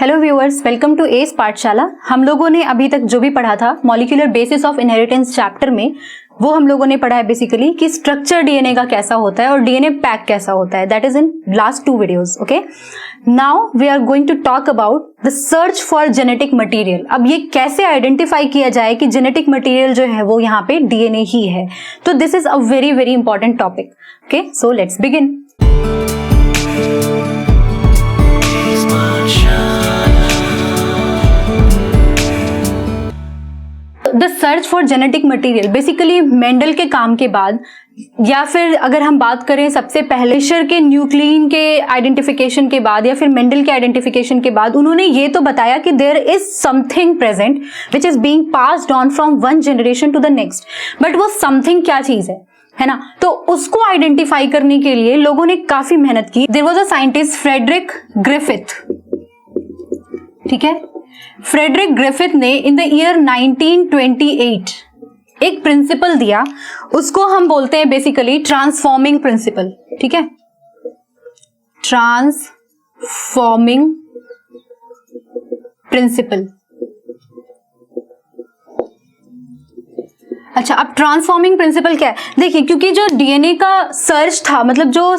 Hello viewers, welcome to S Pathshala. हम लोगों ने अभी तक जो भी पढ़ा था molecular basis of inheritance chapter में, वो हम लोगों ने पढ़ा है बेसिकली कि स्ट्रक्चर डीएनए का कैसा होता है और डीएनए पैक कैसा होता है। That is in last 2 videos. Okay, now we are going to talk about the search for genetic material. अब ये कैसे आइडेंटिफाई किया जाए कि जेनेटिक मटेरियल जो है वो यहाँ पे डीएनए ही है। तो this is a very very important topic. Okay, so let's begin. The search for genetic material basically Mendel के काम के बाद, या फिर अगर हम बात करें सबसे पहले फिशर के न्यूक्लियन के आइडेंटिफिकेशन के बाद या फिर मेंडल के आइडेंटिफिकेशन के बाद, उन्होंने ये तो बताया कि there is something present which is being passed on from one generation to the next. But वो समथिंग क्या चीज है ना? तो उसको आइडेंटिफाई करने के लिए लोगों ने काफी मेहनत की। There was a scientist Frederick Griffith. ठीक है, फ्रेडरिक ग्रिफिथ ने इन द ईयर 1928 एक प्रिंसिपल दिया, उसको हम बोलते हैं बेसिकली ट्रांसफॉर्मिंग प्रिंसिपल। ठीक है, ट्रांसफॉर्मिंग प्रिंसिपल। अच्छा, अब ट्रांसफॉर्मिंग प्रिंसिपल क्या है? देखिए, क्योंकि जो डीएनए का सर्च था, मतलब जो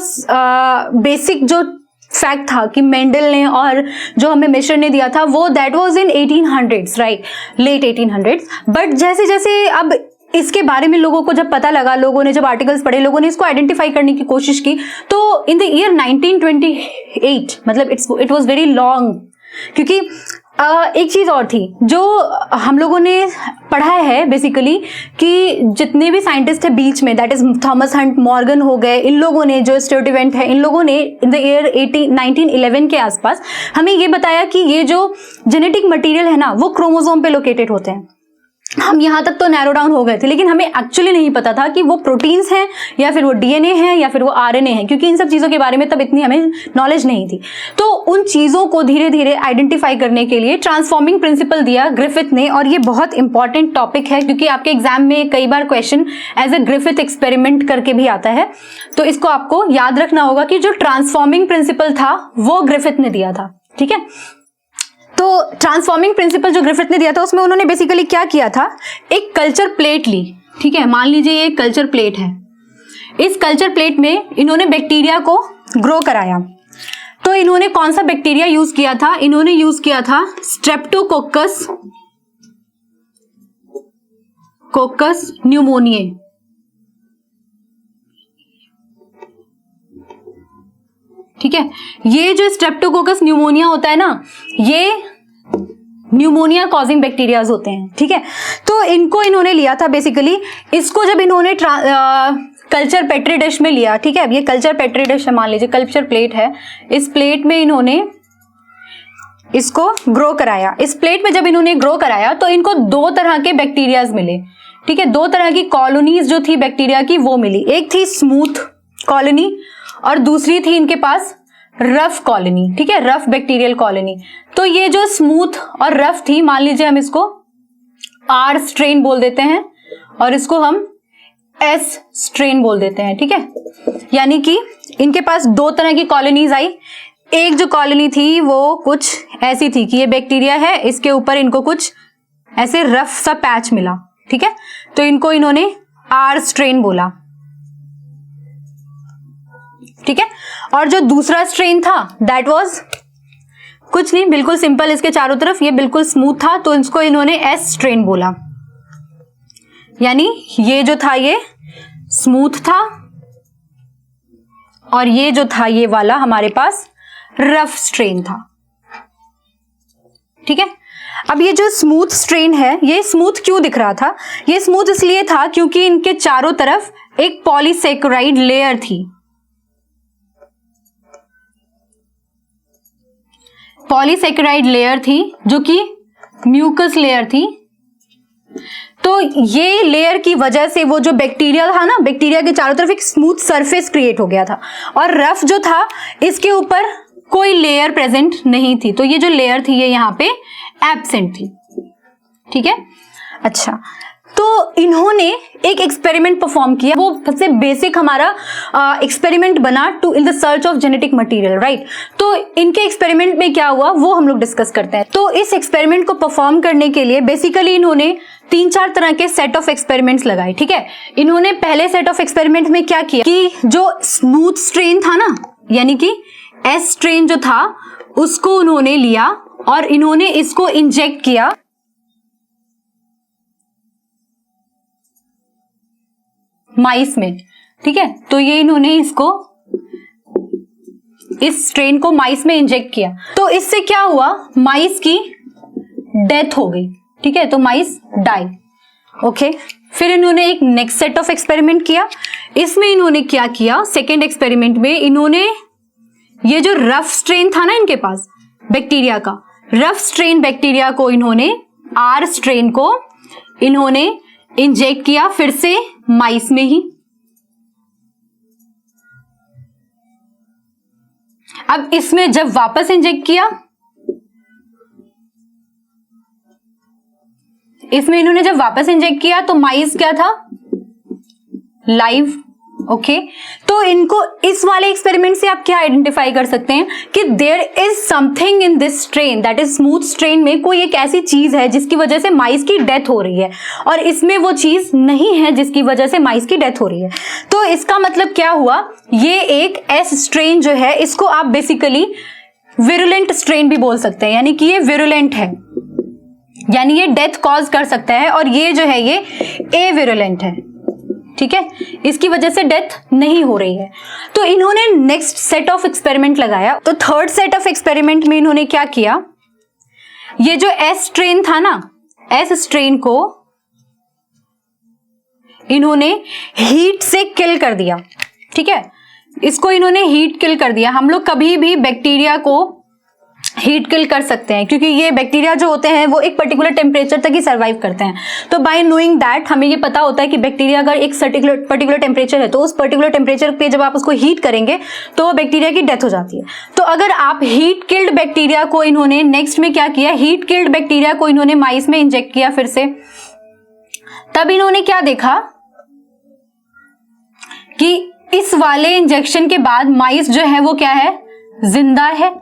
बेसिक जो फैक्ट था कि मेंडल ने और जो हमें मिशर ने दिया था, वो that was in 1800s, right, late 1800s। But जैसे जैसे अब इसके बारे में लोगों को जब पता लगा, लोगों ने जब आर्टिकल्स पढ़े, लोगों ने इसको आइडेंटिफाई करने की कोशिश की, तो इन द ईयर 1928 मतलब इट वाज वेरी लॉन्ग। क्योंकि एक चीज और थी जो हम लोगों ने पढ़ा है बेसिकली कि जितने भी साइंटिस्ट है बीच में, that is Thomas Hunt, Morgan हो गए, इन लोगों ने, जो स्टुर्टेवेंट है, इन लोगों ने इन द ईयर 1911 के आसपास हमें ये बताया कि ये जो जेनेटिक मटेरियल है ना, वो क्रोमोसोम पे लोकेटेड होते हैं। हम यहां तक तो नैरो डाउन हो गए थे, लेकिन हमें एक्चुअली नहीं पता था कि वो प्रोटीन्स हैं या फिर वो डीएनए है या फिर वो आरएनए है, क्योंकि इन सब चीजों के बारे में तब इतनी हमें नॉलेज नहीं थी। तो उन चीजों को धीरे धीरे आइडेंटिफाई करने के लिए ट्रांसफॉर्मिंग प्रिंसिपल दिया ग्रिफिथ ने, और ये बहुत इंपॉर्टेंट टॉपिक है क्योंकि आपके एग्जाम में कई बार question as a Griffith experiment करके भी आता है। तो इसको आपको याद रखना होगा कि जो ट्रांसफॉर्मिंग प्रिंसिपल था वो ग्रिफिथ ने दिया था। ठीक है, तो ट्रांसफॉर्मिंग प्रिंसिपल जो ग्रिफिथ ने दिया था, उसमें उन्होंने बेसिकली क्या किया था, एक कल्चर प्लेट ली। ठीक है, मान लीजिए ये एक कल्चर प्लेट है। इस कल्चर प्लेट में इन्होंने बैक्टीरिया को ग्रो कराया। तो इन्होंने कौन सा बैक्टीरिया यूज किया था? इन्होंने यूज किया था स्ट्रेप्टोकोकस न्यूमोनिये। ठीक है, ये जो स्ट्रेप्टोकोकस न्यूमोनिया होता है ना, ये न्यूमोनिया कॉजिंग बैक्टीरियाज होते हैं। ठीक है, तो इनको इन्होंने लिया था बेसिकली। इसको जब इन्होंने कल्चर पेट्री डिश में लिया, ठीक है, ये कल्चर पेट्री डिश है, मान लीजिए कल्चर प्लेट है, इस प्लेट में इन्होंने इसको ग्रो कराया। इस प्लेट में जब इन्होंने ग्रो कराया तो इनको 2 तरह के बैक्टीरियाज मिले। ठीक है, 2 तरह की कॉलोनीज जो थी बैक्टीरिया की वो मिली। एक थी स्मूथ कॉलोनी और दूसरी थी इनके पास रफ कॉलोनी। ठीक है, रफ बैक्टीरियल कॉलोनी। तो ये जो स्मूथ और रफ थी, मान लीजिए हम इसको आर स्ट्रेन बोल देते हैं और इसको हम एस स्ट्रेन बोल देते हैं। ठीक है, यानी कि इनके पास 2 तरह की कॉलोनीज आई। एक जो कॉलोनी थी वो कुछ ऐसी थी कि ये बैक्टीरिया है, इसके ऊपर इनको कुछ ऐसे रफ सा पैच मिला। ठीक है, तो इनको इन्होंने आर स्ट्रेन बोला। ठीक है, और जो दूसरा स्ट्रेन था दैट वाज कुछ नहीं, बिल्कुल सिंपल, इसके चारों तरफ ये बिल्कुल स्मूथ था, तो इसको इन्होंने एस स्ट्रेन बोला। यानी ये जो था ये स्मूथ था और ये जो था ये वाला हमारे पास रफ स्ट्रेन था। ठीक है, अब ये जो स्मूथ स्ट्रेन है, ये स्मूथ क्यों दिख रहा था? ये स्मूथ इसलिए था क्योंकि इनके चारों तरफ एक पॉलीसेकेराइड लेयर थी। पॉलीसेकेराइड लेयर थी जो कि म्यूकस लेयर थी। तो ये लेयर की वजह से वो जो बैक्टीरिया था ना, बैक्टीरिया के चारों तरफ एक स्मूथ सरफेस क्रिएट हो गया था, और रफ जो था इसके ऊपर कोई लेयर प्रेजेंट नहीं थी। तो ये जो लेयर थी ये यहाँ पे एब्सेंट थी। ठीक है, अच्छा, तो इन्होंने एक एक्सपेरिमेंट परफॉर्म किया, वो सबसे बेसिक हमारा एक्सपेरिमेंट बना to in the search of genetic material, right. तो इनके एक्सपेरिमेंट में क्या हुआ वो हम लोग डिस्कस करते हैं। तो इस एक्सपेरिमेंट को परफॉर्म करने के लिए बेसिकली इन्होंने 3-4 तरह के सेट ऑफ एक्सपेरिमेंट्स लगाए, ठीक है। इन्होंने पहले सेट ऑफ एक्सपेरिमेंट में क्या किया कि जो स्मूथ स्ट्रेन था ना, यानी कि एस स्ट्रेन जो था उसको उन्होंने लिया और इन्होंने इसको इंजेक्ट किया माइस में, ठीक है। तो ये इन्होंने इसको, इस स्ट्रेन को माइस में इंजेक्ट किया, तो इससे क्या हुआ, माइस की डेथ हो गई, ठीक है। तो माइस डाई, ओके। फिर इन्होंने एक नेक्स्ट सेट ऑफ एक्सपेरिमेंट किया। इसमें इन्होंने क्या किया, सेकेंड एक्सपेरिमेंट में इन्होंने ये जो रफ स्ट्रेन था ना इनके पास बैक्टीरिया का, रफ स्ट्रेन बैक्टीरिया को इन्होंने, आर स्ट्रेन को इन्होंने इंजेक्ट किया फिर से माइस में ही। अब इसमें जब वापस इंजेक्ट किया, इसमें इन्होंने जब वापस इंजेक्ट किया तो माइस क्या था, लाइव, ओके। तो इनको इस वाले एक्सपेरिमेंट से आप क्या आइडेंटिफाई कर सकते हैं कि there is something in this strain, that is smooth strain में कोई एक ऐसी चीज है जिसकी वजह से माइस की डेथ हो रही है, और इसमें वो चीज नहीं है जिसकी वजह से माइस की डेथ हो रही है। तो इसका मतलब क्या हुआ, ये एक एस स्ट्रेन जो है इसको आप बेसिकली विरुलेंट स्ट्रेन भी बोल सकते हैं, यानी कि ये विरुलेंट है, यानी ये डेथ कॉज कर सकता है, और ये जो है ये ए विरुलेंट है, ठीक है, इसकी वजह से डेथ नहीं हो रही है। तो इन्होंने नेक्स्ट सेट ऑफ एक्सपेरिमेंट लगाया। तो थर्ड सेट ऑफ एक्सपेरिमेंट में इन्होंने क्या किया, ये जो एस स्ट्रेन था ना, एस स्ट्रेन को इन्होंने हीट से किल कर दिया, ठीक है। इसको इन्होंने हीट किल कर दिया। हम लोग कभी भी बैक्टीरिया को हीट किल कर सकते हैं क्योंकि ये बैक्टीरिया जो होते हैं वो एक पर्टिकुलर टेम्परेचर तक ही सर्वाइव करते हैं। तो बाय नोइंग दैट हमें ये पता होता है कि बैक्टीरिया अगर एक पर्टिकुलर टेम्परेचर है तो उस पर्टिकुलर टेम्परेचर पे जब आप उसको हीट करेंगे तो वो बैक्टीरिया की डेथ हो जाती है। तो अगर आप हीट किल्ड बैक्टीरिया को, इन्होंने नेक्स्ट में क्या किया, हीट किल्ड बैक्टीरिया को इन्होंने माइस में इंजेक्ट किया फिर से, तब इन्होंने क्या देखा कि इस वाले इंजेक्शन के बाद माइस जो है वो क्या है, जिंदा है।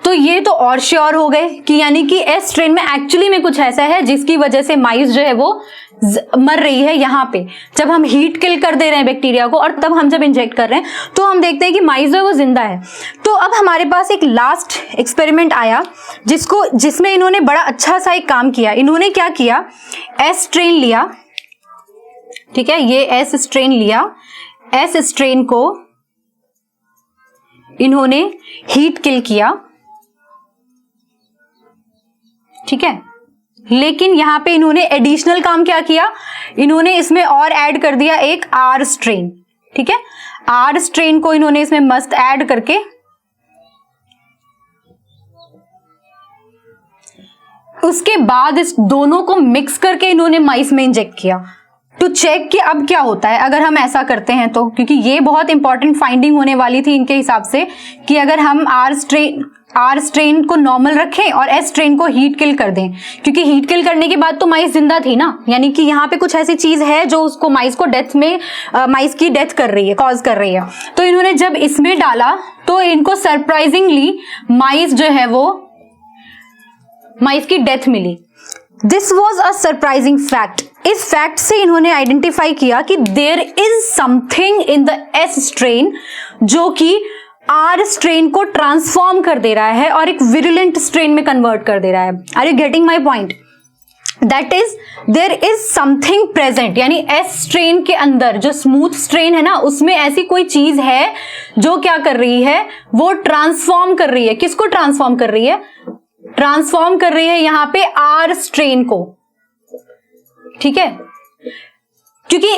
तो ये तो और श्योर हो गए कि यानी कि एस स्ट्रेन में एक्चुअली में कुछ ऐसा है जिसकी वजह से माइस जो है वो मर रही है। यहाँ पे जब हम हीट किल कर दे रहे हैं बैक्टीरिया को और तब हम जब इंजेक्ट कर रहे हैं तो हम देखते हैं कि माइस जो है वो जिंदा है। तो अब हमारे पास एक लास्ट एक्सपेरिमेंट आया जिसमें इन्होंने बड़ा अच्छा सा एक काम किया। इन्होंने क्या किया, एस स्ट्रेन लिया, ठीक है, ये एस स्ट्रेन लिया, एस स्ट्रेन को इन्होंने हीट किल किया, ठीक है। लेकिन यहां पे इन्होंने एडिशनल काम क्या किया, इन्होंने इसमें और ऐड कर दिया एक आर स्ट्रेन, ठीक है। आर स्ट्रेन को इन्होंने इसमें मस्त ऐड करके उसके बाद इस दोनों को मिक्स करके इन्होंने माइस में इंजेक्ट किया टू चेक कि अब क्या होता है अगर हम ऐसा करते हैं तो, क्योंकि ये बहुत इंपॉर्टेंट फाइंडिंग होने वाली थी इनके हिसाब से कि अगर हम आर स्ट्रेन को नॉर्मल रखें और एस स्ट्रेन को हीट किल कर दें, क्योंकि हीट किल करने के बाद तो माइस जिंदा थी ना, यानी कि यहाँ पे कुछ ऐसी चीज है जो उसको माइस को डेथ में माइस की डेथ कर रही है, कॉज कर रही है। तो इन्होंने जब इसमें डाला तो इनको सरप्राइजिंगली माइस जो है वो माइस की डेथ मिली। This was a surprising fact. इस फैक्ट से इन्होंने आइडेंटिफाई किया कि there is something in the S strain जो कि आर स्ट्रेन को ट्रांसफॉर्म कर दे रहा है और एक विरुलेंट स्ट्रेन में कन्वर्ट कर दे रहा है। Are you getting my point? That is there is something present, यानी एस स्ट्रेन के अंदर जो स्मूथ स्ट्रेन है ना उसमें ऐसी कोई चीज है जो क्या कर रही है, वो ट्रांसफॉर्म कर रही है। किसको ट्रांसफॉर्म कर रही है? ट्रांसफॉर्म कर रही है यहां पे आर स्ट्रेन को, ठीक है। क्योंकि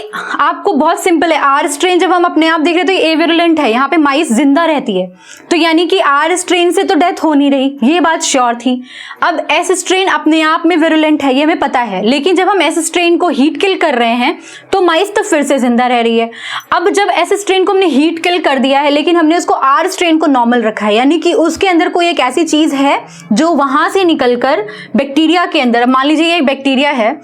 आपको बहुत सिंपल है, आर स्ट्रेन जब हम अपने आप देख रहे हैं तो ये एविरुलेंट है, यहाँ पे माइस जिंदा रहती है, तो यानी कि आर स्ट्रेन से तो डेथ हो नहीं रही, ये बात श्योर थी। अब एस स्ट्रेन अपने आप में विरुलेंट है, ये हमें पता है, लेकिन जब हम एस स्ट्रेन को हीट किल कर रहे हैं तो माइस तो फिर से जिंदा रह रही है। अब जब एस स्ट्रेन को हमने हीट किल कर दिया है लेकिन हमने उसको आर स्ट्रेन को नॉर्मल रखा है, यानी कि उसके अंदर कोई एक ऐसी चीज है जो वहां से निकलकर बैक्टीरिया के अंदर, मान लीजिए ये एक बैक्टीरिया है,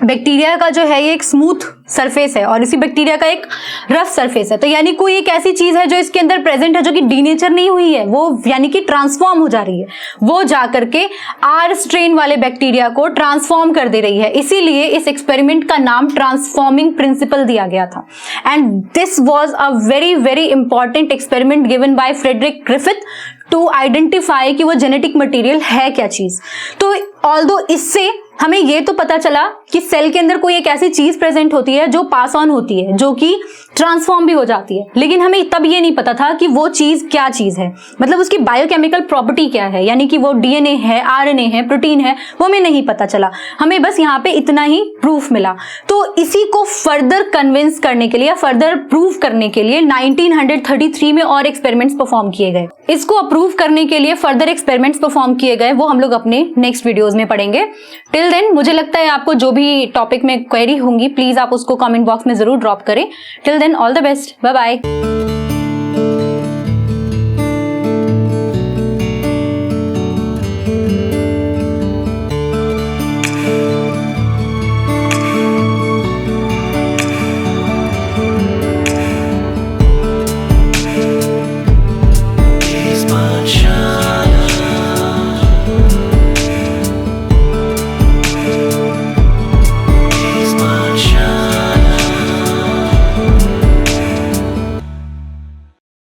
बैक्टीरिया का जो है ये एक स्मूथ सरफेस है और इसी बैक्टीरिया का एक रफ सरफेस है। तो यानी कोई एक ऐसी चीज है जो इसके अंदर प्रेजेंट है जो कि डीनेचर नहीं हुई है, वो यानी कि ट्रांसफॉर्म हो जा रही है, वो जाकर के आर स्ट्रेन वाले बैक्टीरिया को ट्रांसफॉर्म कर दे रही है। इसीलिए इस एक्सपेरिमेंट का नाम ट्रांसफॉर्मिंग प्रिंसिपल दिया गया था। And this was a very very important experiment given by Frederick Griffith to identify कि वो जेनेटिक मटेरियल है क्या चीज। तो ऑल्दो इससे हमें ये तो पता चला कि सेल के अंदर कोई एक ऐसी चीज प्रेजेंट होती है जो पास ऑन होती है, जो कि ट्रांसफॉर्म भी हो जाती है, लेकिन हमें तब ये नहीं पता था कि वो चीज क्या चीज है, मतलब उसकी बायोकेमिकल प्रॉपर्टी क्या है, यानी कि वो डीएनए है, आरएनए है, प्रोटीन है, वो हमें नहीं पता चला। हमें बस यहाँ पे इतना ही प्रूफ मिला। तो इसी को फर्दर कन्विंस करने के लिए, फर्दर प्रूव करने के लिए 1933 में और एक्सपेरिमेंट्स परफॉर्म किए गए। इसको अप्रूव करने के लिए फर्दर एक्सपेरिमेंट्स परफॉर्म किए गए, वो हम लोग अपने नेक्स्ट वीडियोज में पढ़ेंगे। टिल देन मुझे लगता है आपको जो भी टॉपिक में क्वेरी होंगी प्लीज आप उसको कमेंट बॉक्स में जरूर ड्रॉप करें। Till then all the best, bye bye.